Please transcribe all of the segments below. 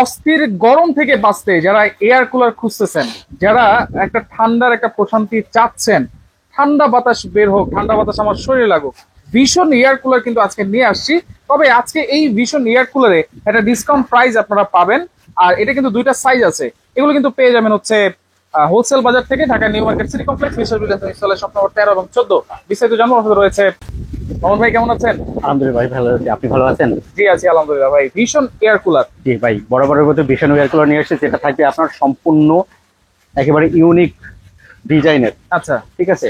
অস্থির গরম থেকে বাঁচতে যারা এয়ার কুলার খুঁজতেছেন, যারা একটা ঠান্ডার একটা প্রশান্তি চাচ্ছেন, ঠান্ডা বাতাস বের হোক, ঠান্ডা বাতাস আমার শরীরে লাগুক, ভীষণ এয়ার কুলার কিন্তু আজকে নিয়ে আসছি। তবে আজকে এই ভীষণ এয়ার কুলারে একটা ডিসকাউন্ট প্রাইস আপনারা পাবেন। আর এটা কিন্তু দুইটা সাইজ আছে, এগুলো কিন্তু পেয়ে যাবেন হচ্ছে হোলসেল বাজার থেকে, Dhaka new market city complex, shop number 13 এবং 14। বিস্তারিত জানার রয়েছে। মোহাম্মদ ভাই কেমন আছেন? আলহামদুলিল্লাহ ভাই, ভালো আছি। আপনি ভালো আছেন? জি আছি আলহামদুলিল্লাহ ভাই। ভীষণ এয়ার কুলার। জি ভাই, বরাবরের মতো ভীষণ এয়ার কুলার নিয়ে এসেছি, যেটা থাকবে আপনার সম্পূর্ণ একেবারে ইউনিক ডিজাইনের। আচ্ছা ঠিক আছে,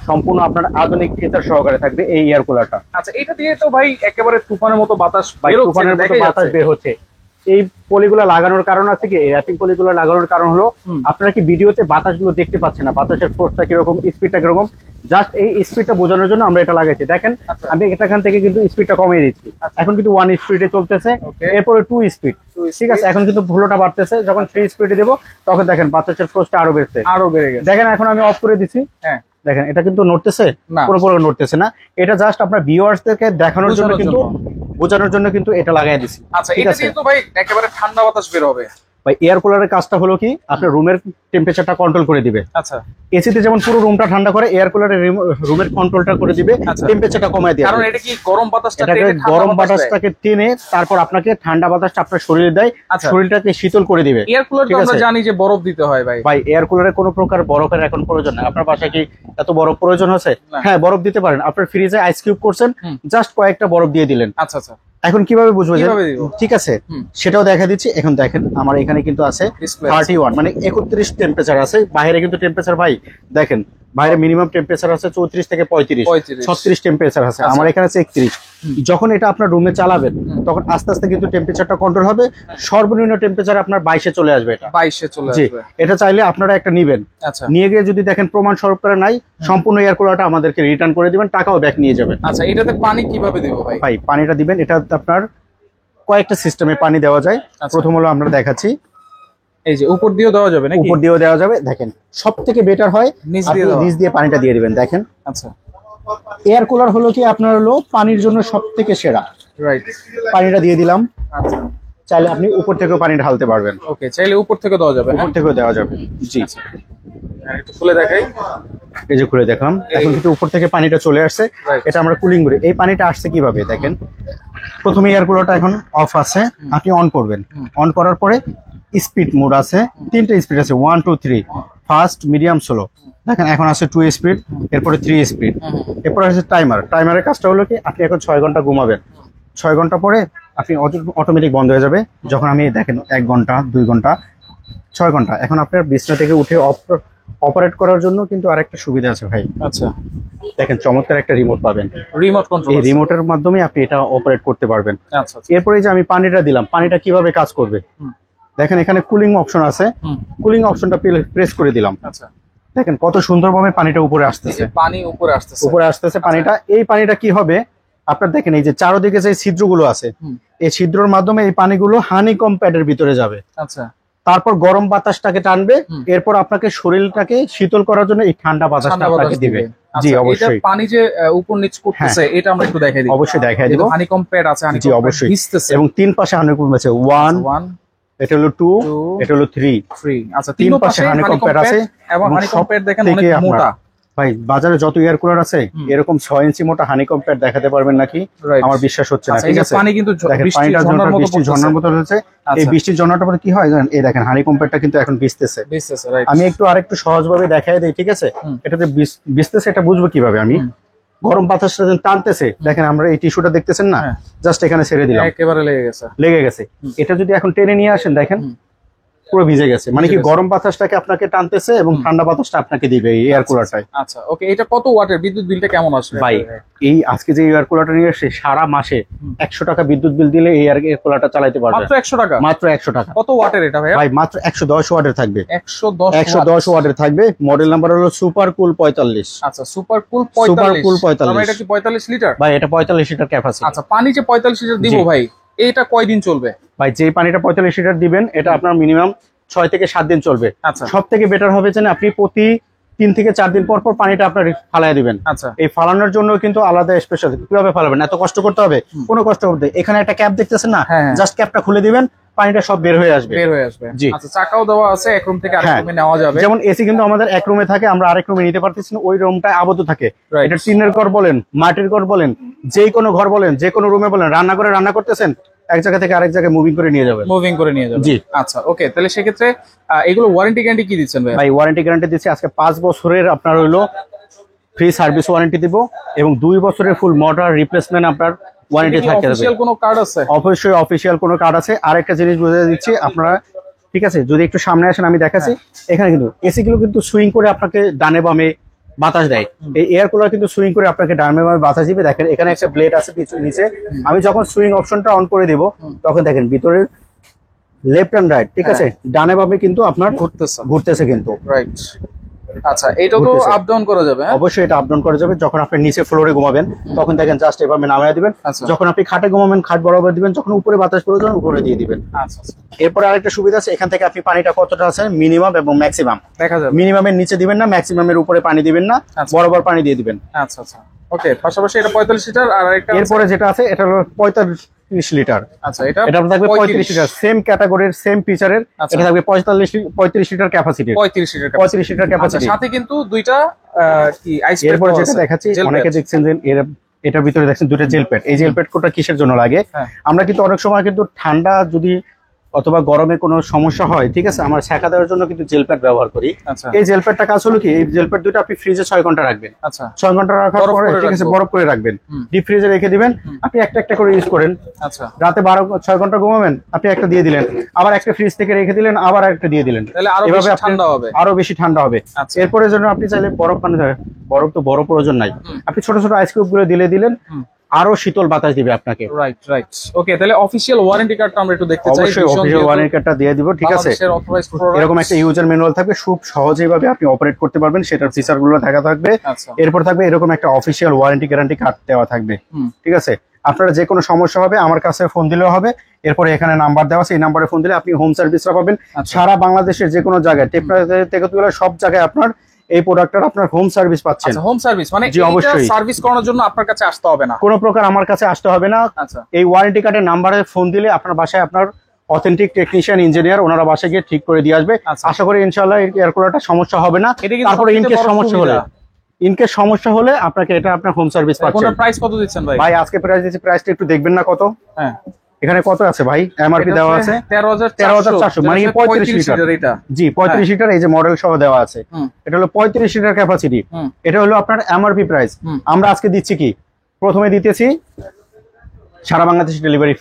সম্পূর্ণ আপনার আধুনিক ফিচার সহকারে থাকবে এই এয়ার কুলারটা। আচ্ছা, এটা দিয়ে তো ভাই একেবারে তুফানের মতো বাতাস তুফানের মতো বাতাস বের হচ্ছে। এই পলিগুলো লাগানোর কারণ আছে কি, র্যাপিং পলিগুলো লাগানোর কারণ হলো আপনারা কি ভিডিওতে বাতাসগুলো দেখতে পাচ্ছেন না, বাতাসের ফোর্সটা কিরকম, স্পিডটা কিরকম, জাস্ট এই স্পিডটা বোঝানোর জন্য আমরা এটা লাগাইছি। দেখেন আমি এখান থেকে কিন্তু স্পিডটা কমিয়ে দিচ্ছি, এখন কিন্তু 1 স্পিডে চলতেছে, এরপরে 2 স্পিড। ঠিক আছে, এখন কিন্তু ফ্লোটা বাড়তেছে, যখন 3 স্পিডে দেবো তখন দেখেন বাতাসের ফোর্সটা আরো বেড়ে গেছে। দেখেন এখন আমি অফ করে দিচ্ছি, হ্যাঁ দেখেন এটা কিন্তু নড়তেছে, পুরোপুরি নড়তেছে না। এটা জাস্ট আপনার ভিউয়ার্সদেরকে দেখানোর জন্য কিন্তু, বোঝানোর জন্য কিন্তু এটা লাগাই দিছি। আচ্ছা, এটা দিয়ে তো ভাই একেবারে ঠান্ডা বাতাস বের হবে। ভাই এয়ার কুলারের কাজটা হলো কি, আপনার রুমের টেম্পারেচারটা কন্ট্রোল করে দিবে। আচ্ছা, এসিতে যেমন পুরো রুমটা ঠান্ডা করে, এয়ার কুলারে রুমের কন্ট্রোলটা করে দিবে, টেম্পারেচারটা কমায় দেয়। কারণ এটা কি গরম বাতাসটাকে টেনে তারপর আপনাকে ঠান্ডা বাতাসটা আপনার শরীরে দেয়, শরীরটাকে শীতল করে দিবে। এয়ার কুলার তো আমরা জানি যে বরফ দিতে হয় ভাই। ভাই এয়ার কুলারে কোনো প্রকার বরফের এখন প্রয়োজন নাই। আপনার বাসায় কি এত বরফ প্রয়োজন আছে? হ্যাঁ, বরফ দিতে পারেন। আপনার ফ্রিজে আইস কিউব করছেন, জাস্ট কয়েকটা বরফ দিয়ে দিলেন। আচ্ছা আচ্ছা, এখন কিভাবে বুঝবো? ঠিক আছে, সেটাও দেখা দিচ্ছি। এখন দেখেন আমার এখানে কিন্তু আছে 31, মানে 31 টেম্পারেচার আছে। বাইরে কিন্তু টেম্পারেচার ভাই দেখেন, বাইরে মিনিমাম টেম্পারেচার আছে 34 থেকে 35, 36 টেম্পারেচার আছে। আমার এখানে আছে 31। যখন এটা আপনার রুমে চালাবেন তখন আস্তে আস্তে কিন্তু টেম্পারেচারটা কন্ট্রোল হবে, সর্বনিম্ন টেম্পারেচার আপনার 22-এ চলে আসবে। এটা 22-এ চলে আসবে। এটা চাইলে আপনারা একটা নিবেন, নিয়ে গিয়ে যদি দেখেন প্রমাণ স্বরূপ করে নাই, সম্পূর্ণ এয়ার কুলারটা আমাদেরকে রিটার্ন করে দিবেন, টাকাও ব্যাক নিয়ে যাবেন। আচ্ছা, এটাতে পানি কিভাবে দেব ভাই? ভাই পানিটা দিবেন, এটা আপনার কয়েকটা সিস্টেমে পানি দেওয়া যায়। প্রথম হলো আমরা দেখাচ্ছি, এই যে উপর দিয়েও দেওয়া যাবে নাকি? উপর দিয়েও দেওয়া যাবে। দেখেন সবথেকে বেটার হয় নিচ দিয়ে পানিটা দিয়ে দিবেন। দেখেন আচ্ছা, এয়ার কুলার হলো কি আপনার হলো পানির জন্য সবথেকে সেরা। রাইট, পানিটা দিয়ে দিলাম। আচ্ছা, চাইলে আপনি উপর থেকেও পানি ঢালতে পারবেন। ওকে, চাইলে উপর থেকে দেওয়া যাবে, উপর থেকেও দেওয়া যাবে। জি, একটু খুলে দেখাই। এই যে খুলে দেখলাম, এখন কিন্তু উপর থেকে পানিটা চলে আসছে। এটা আমরা কুলিং করি। এই পানিটা আসছে কিভাবে দেখেন, প্রথমে এয়ার কুলারটা এখন অফ আছে, আপনি অন করবেন। অন করার পরে স্পিড মোড আছে, 3টে স্পিড আছে, 1 2 3, ফাস্ট, মিডিয়াম, স্লো। দেখেন এখন আছে 2 স্পিড, এরপরে 3 স্পিড, এরপরে আছে টাইমার। টাইমারের কাজটা হলো কি, আপনি এখন 6 ঘন্টা ঘুমাবেন, 6 ঘন্টা পরে আপনি অটোমেটিক বন্ধ হয়ে যাবে। যখন আমি দেখেন 1 ঘন্টা, 2 ঘন্টা, 6 ঘন্টা। এখন আপনার বিছনা থেকে উঠে অপারেট করার জন্য কিন্তু আরেকটা সুবিধা আছে ভাই। আচ্ছা, দেখেন চমৎকার একটা রিমোট পাবেন, রিমোট কন্ট্রোল। এই রিমোটের মাধ্যমে আপনি এটা অপারেট করতে পারবেন। আচ্ছা, এরপরে যে আমি পানিটা দিলাম, পানিটা কিভাবে কাজ করবে দেখেন, এখানে কুলিং অপশন আছে, কুলিং অপশনটা প্রেস করে দিলাম। আচ্ছা, দেখেন কত সুন্দরভাবে পানিটা উপরে আসতেছে, পানি উপরে আসতেছে পানিটা। এই পানিটা কি হবে আপনার দেখেন, এই যে চারদিকে যে ছিদ্রগুলো আছে, এই ছিদ্রের মাধ্যমে এই পানিগুলো হানিকম প্যাডের ভিতরে যাবে। আচ্ছা, তারপর গরম বাতাসটাকে টানবে, এরপর আপনাকে শরীরটাকে শীতল করার জন্য এই ঠান্ডা বাতাসটা আপনাকে দিবে। জি অবশ্যই, পানি যে উপর নিচ করতেছে এটা আমরা একটু দেখাই দিই। অবশ্যই দেখাই দিব। হানিকম প্যাড আছে, জি অবশ্যই, এবং 3 পাশে হানিকম আছে, 1, এটা হলো 2, এটা হলো 3। আচ্ছা, 3 পাশে হানিকম প্যাড আছে, এবং হানিকম প্যাড দেখেন অনেক মোটা। ভাই বাজারে যত এয়ার কুলার আছে এরকম 6 ইঞ্চি মোটা হানিকম প্যাড দেখাতে পারবেন নাকি? আমার বিশ্বাস হচ্ছে না। ঠিক আছে, পানি কিন্তু বৃষ্টির ঝর্ণার মতো হচ্ছে। এই বৃষ্টির ঝর্ণাটা পরে কি হয় জানেন, এই দেখেন হানিকম প্যাডটা কিন্তু এখন ভিজতেছে। আমি আরেকটু সহজভাবে দেখাই দেই। ঠিক আছে, এটাতে ভিজতেছে, এটা বুঝবো কিভাবে আমি? গরম বাতাসটা টানতেছে, দেখেন আমরা এই টিস্যুটা দেখতেছেন না, জাস্ট এখানে ছেড়ে দিলাম, একেবারে লেগে গেছে। এটা যদি এখন টেনে নিয়ে আসেন, দেখেন পুরো ভিজে গেছে। মানে কি, গরম বাতাসটাকে আপনাকে টানতেছে এবং ঠান্ডা বাতাসটা আপনাকে দিবে এই এয়ার কুলারটাই। আচ্ছা, ওকে, এটা কত ওয়াটের? বিদ্যুৎ বিলটা কেমন আসবে ভাই? এই আজকে যে এয়ার কুলারটা নিয়ে আসছে, সারা মাসে 100 টাকা বিদ্যুৎ বিল দিলে এই এয়ার কুলারটা চালাতে পারবে। মাত্র 100 টাকা? মাত্র 100 টাকা। কত ওয়াটের এটা ভাই? ভাই মাত্র 110 ওয়াটের থাকবে। 110 ওয়াটের থাকবে। মডেল নাম্বার হলো সুপার কুল 45। আচ্ছা, সুপার কুল 45। আমরা এটা কি 45 লিটার? ভাই এটা 45 লিটার ক্যাপাসিটি। আচ্ছা, পানি যে 45 লিটার দিব ভাই, এটা কয়দিন চলবে? ভাই যে পানিটা 45 লিটার দিবেন, এটা আপনার মিনিমাম 6 থেকে 7 দিন চলবে। আচ্ছা, সব থেকে বেটার হবে যে আপনি প্রতি 3 থেকে 4 দিন পর পর পানিটা আপনার ফালায় দিবেন। আচ্ছা, এই ফালানোর জন্য কিন্তু আলাদা স্পেশাল। কিভাবে ফালাবেন? এত কষ্ট করতে হবে? কোনো কষ্ট করতে, এখানে একটা ক্যাপ দেখতেছেন না, জাস্ট ক্যাপটা খুলে দিবেন, পানিটা সব বের হয়ে আসবে। জি। আচ্ছা, চাকাও দেওয়া আছে, এক রুম থেকে আরেক হ্যাঁ। রুমে নেওয়া যাবে। যেমন এসি কিন্তু আমাদের এক রুমে থাকে, আমরা আরেক রুমে নিতে পারতেছি না, ওই রুমটা আবদ্ধ থাকে। Right. এটা টিনের ঘর বলেন, মাটির ঘর বলেন, যে কোনো ঘর বলেন, যে কোনো রুমে বলেন, রান্না করতেছেন, এক জায়গা থেকে আরেক জায়গায় মুভিং করে নিয়ে যাবেন। জি। আচ্ছা, ওকে, তাহলে সেক্ষেত্রে এগুলো ওয়ারেন্টি গ্যারান্টি কি দিচ্ছেন ভাই? ভাই ওয়ারেন্টি গ্যারান্টি দিচ্ছি আজকে 5 বছরের আপনার হইলো ফ্রি সার্ভিস ওয়ারেন্টি দিব, এবং 2 বছরের ফুল মোটর রিপ্লেসমেন্ট আপনার ওয়ারেন্টি থাকতে হবে। অফিশিয়াল কোনো কার্ড আছে? অবশ্যই অফিসিয়াল কোনো কার্ড আছে। আরেকটা জিনিস বুঝিয়ে দিচ্ছি আপনারা, ঠিক আছে, যদি একটু সামনে আসেন আমি দেখাচ্ছি। এখানে কিন্তু এসি গুলো কিন্তু সুইং করে আপনাকে ডানে বামে বাতাস দেয়, এই এয়ার কুলার কিন্তু সুইং করে আপনাকে ডানে বামে বাতাস দিবে। দেখেন এখানে একটা ব্লেড আছে নিচে, আমি যখন সুইং অপশনটা অন করে দিব তখন দেখেন ভিতরে লেফট এন্ড রাইট, ঠিক আছে, ডানে বামে কিন্তু আপনার ঘুরতেছে কিন্তু। রাইট। আচ্ছা, এটা তো আপ ডাউন করা যাবে? অবশ্যই এটা আপ ডাউন করা যাবে। যখন আপনি নিচে ফ্লোরে ঘুমাবেন তখন দেখেন জাস্ট এভাবে নামিয়ে দিবেন, যখন আপনি খাটে ঘুমাবেন খাট বরাবর দিবেন, যখন উপরে বাতাস প্রয়োজন উপরে দিয়ে দিবেন। আচ্ছা। এরপরে আরেকটা সুবিধা আছে, এখান থেকে আপনি পানিটা কতটা আছে মিনিমাম এবং ম্যাক্সিমাম দেখা যাবে। মিনিমামের নিচে দিবেন না, ম্যাক্সিমামের উপরে পানি দিবেন না, বরাবর পানি দিয়ে দিবেন। আচ্ছা আচ্ছা, ওকে। পাশাপাশি এটা 45 লিটার, আর একটা এরপরে যেটা আছে এটা হলো 45 লিটার। আচ্ছা, এটা থাকবে 35 লিটার, সেম ক্যাটাগরির সেম ফিচারের। এটা থাকবে 35 লিটার ক্যাপাসিটি, 35 লিটার ক্যাপাসিটি। সাথে কিন্তু দুইটা কি আইস প্যাক। এরপরে যেটা দেখাচ্ছি, অনেকে দেখছেন যে এটার ভিতরে দেখছেন দুটো জেল প্যাড। এই জেল প্যাড কোটা কিসের জন্য লাগে? আমরা কিন্তু অনেক সময় কিন্তু ঠান্ডা যদি অথবা গরমে কোনো সমস্যা হয়, ঠিক আছে, আমরা সেকা দেওয়ার জন্য কিন্তু জেল প্যাড ব্যবহার করি। এই জেল প্যাডটা কাজ হলো কি, এই জেল প্যাড দুটো আপনি ফ্রিজে 6 ঘন্টা রাখবেন। আচ্ছা, 6 ঘন্টা রাখার পরে, ঠিক আছে, বরফ করে রাখবেন, ডিপ ফ্রিজে রেখে দিবেন। আপনি একটা একটা করে ইউজ করেন। আচ্ছা, রাতে 6 ঘন্টা ঘুমাবেন, আপনি একটা দিয়ে দিলেন, আবার একটা ফ্রিজ থেকে রেখে দিলেন, আবার একটা দিয়ে দিলেন, এভাবে ঠান্ডা হবে, আরো বেশি ঠান্ডা হবে। এরপরে জন্য আপনি চাইলে বরফ পানি, বরফ তো বড় প্রয়োজন নাই, আপনি ছোট ছোট আইস কিউব গুলো দিলেন, আরো শীতল বাতাস দিবে আপনাকে। রাইট। ওকে, তাহলে অফিশিয়াল ওয়ারেন্টি কার্ডটা আমরা একটু দেখতে চাই। অবশ্যই অফিশিয়াল ওয়ারেন্টি কার্ডটা দিয়ে দিব, ঠিক আছে। এরকম একটা ইউজার ম্যানুয়াল থাকবে, খুব সহজেই ভাবে আপনি অপারেট করতে পারবেন, সেটার ফিচার গুলো থাকবে। এরপর থাকবে এরকম একটা অফিশিয়াল ওয়ারেন্টি গ্যারান্টি কার্ড দেওয়া থাকবে, ঠিক আছে। আপনারা যে কোনো সমস্যা হবে আমার কাছে ফোন দিলেও হবে। এরপরে এখানে নাম্বার দেওয়া আছে, এই নাম্বারে ফোন দিলে আপনি হোম সার্ভিসটা পাবেন সারা বাংলাদেশের যে কোনো জায়গায়, থেকে সব জায়গায় আপনার এই প্রোডাক্টটার আপনার হোম সার্ভিস পাচ্ছেন। হোম সার্ভিস মানে জি, অবশ্যই সার্ভিস করানোর জন্য আপনার কাছে আসতে হবে না, কোনো প্রকার আমার কাছে আসতে হবে না। এই ওয়ারেন্টি কার্ডের নাম্বারে ফোন দিলে আপনার বাসায় আপনার অথেন্টিক টেকনিশিয়ান ইঞ্জিনিয়ার ওনারা বাসায় গিয়ে ঠিক করে দিয়ে আসবে। আশা করি ইনশাআল্লাহ এয়ার কুলারটা সমস্যা হবে না। তারপরে ইনকেস সমস্যা হলে আপনাকে এটা আপনার হোম সার্ভিস পাচ্ছেন। প্রাইস কত দিচ্ছেন ভাই? ভাই আজকে প্রাইস দিচ্ছি, প্রাইসটা একটু দেখবেন না কত। হ্যাঁ, এখানে কত আছে ভাই? এমআরপি দেওয়া আছে 13,400, মানে 35 লিটার। জি, 35 লিটার, এই যে মডেল সহ দেওয়া আছে। এটা হলো 35 লিটার ক্যাপাসিটি। এটা হলো আপনার এমআরপি প্রাইস। আমরা আজকে দিচ্ছি কি, প্রথমে দিতেছি সারা Bangladesh delivery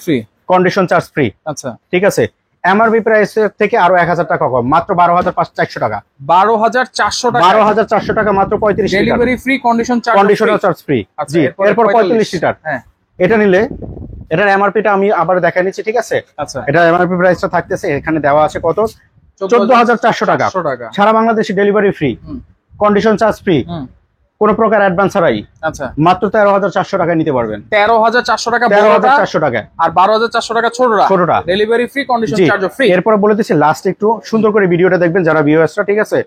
free, condition charge free. আচ্ছা, ঠিক আছে। এমআরপি প্রাইস থেকে আরো 1000 টাকা কম, মাত্র 12,400 টাকা। 12,400 টাকা মাত্র 35 litre delivery free, condition charge free. জি, এরপর 45 লিটার। হ্যাঁ, এটা নিলে এটার এমআরপিটা আমি আবার দেখাই নিচ্ছি, ঠিক আছে। আচ্ছা, এটা এমআরপি প্রাইসটা থাকতেছে এখানে দেওয়া আছে কত, 14,400 টাকা। সারা বাংলাদেশে delivery free, condition charge free, কোন প্রকার অ্যাডভান্স ছাড়াই। আচ্ছা, মাত্র 13,400 টাকা নিতে পারবেন। 13,400 টাকা, 13,400 টাকা, আর 12,400 টাকা ছোটটা delivery free, condition charge free. এরপর বলে দিচ্ছি, লাস্ট একটু সুন্দর করে ভিডিওটা দেখবেন যারা ভিউয়ার্সরা, ঠিক আছে।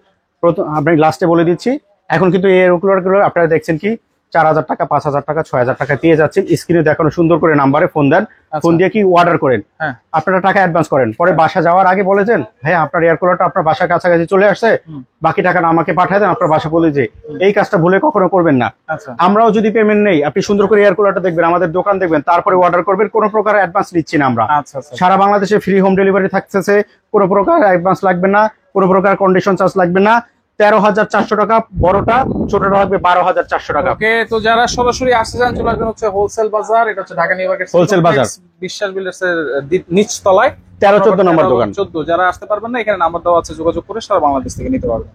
প্রথম আপনি লাস্টে বলে দিচ্ছি, এখন কিন্তু এই এয়ারকুলারগুলো আপনারা দেখছেন কি 4,000 টাকা, 5,000 টাকা, 6,000 টাকা দিয়ে যাচ্ছেন। স্ক্রিনে দেখানো সুন্দর করে নাম্বারে ফোন দেন, ফোন দিয়ে কি অর্ডার করেন, আপনারা টাকা অ্যাডভান্স করেন, পরে বাসা যাওয়ার আগে বলে দেন হ্যাঁ আপনার এয়ারকুলারটা আপনার বাসার কাছাকাছি চলে আসছে, বাকি টাকা আমাকে পাঠিয়ে দেন। আপনার বাসা বলে যে এই কাজটা ভুলে কখনো করবেন না। আমরাও যদি পেমেন্ট নেই, আপনি সুন্দর করে এয়ারকুলারটা দেখবেন, আমাদের দোকান দেখবেন, তারপরে অর্ডার করবেন। কোনো প্রকার অ্যাডভান্স নিচ্ছি না আমরা। সারা বাংলাদেশে ফ্রি হোম ডেলিভারি থাকতেছে, কোনো প্রকার অ্যাডভান্স লাগবে না, কোনো প্রকার কন্ডিশন চার্জ লাগবে না। 13,400 টাকা বড়টা, ছোটটা লাগবে 12,400 টাকা। ওকে, তো যারা সরাসরি আসতে চান চলে আসবেন হচ্ছে হোলসেল বাজার, এটা হচ্ছে ঢাকা নিউ মার্কেট হোলসেল বাজার, বিশ্বাস বিল্ডার্সের নিচ তলায় 13-14 নম্বর দোকান। 14। যারা আসতে পারবেন না, এখানে নাম্বার দেওয়া আছে, যোগাযোগ করে সারা বাংলাদেশ থেকে নিতে পারবেন।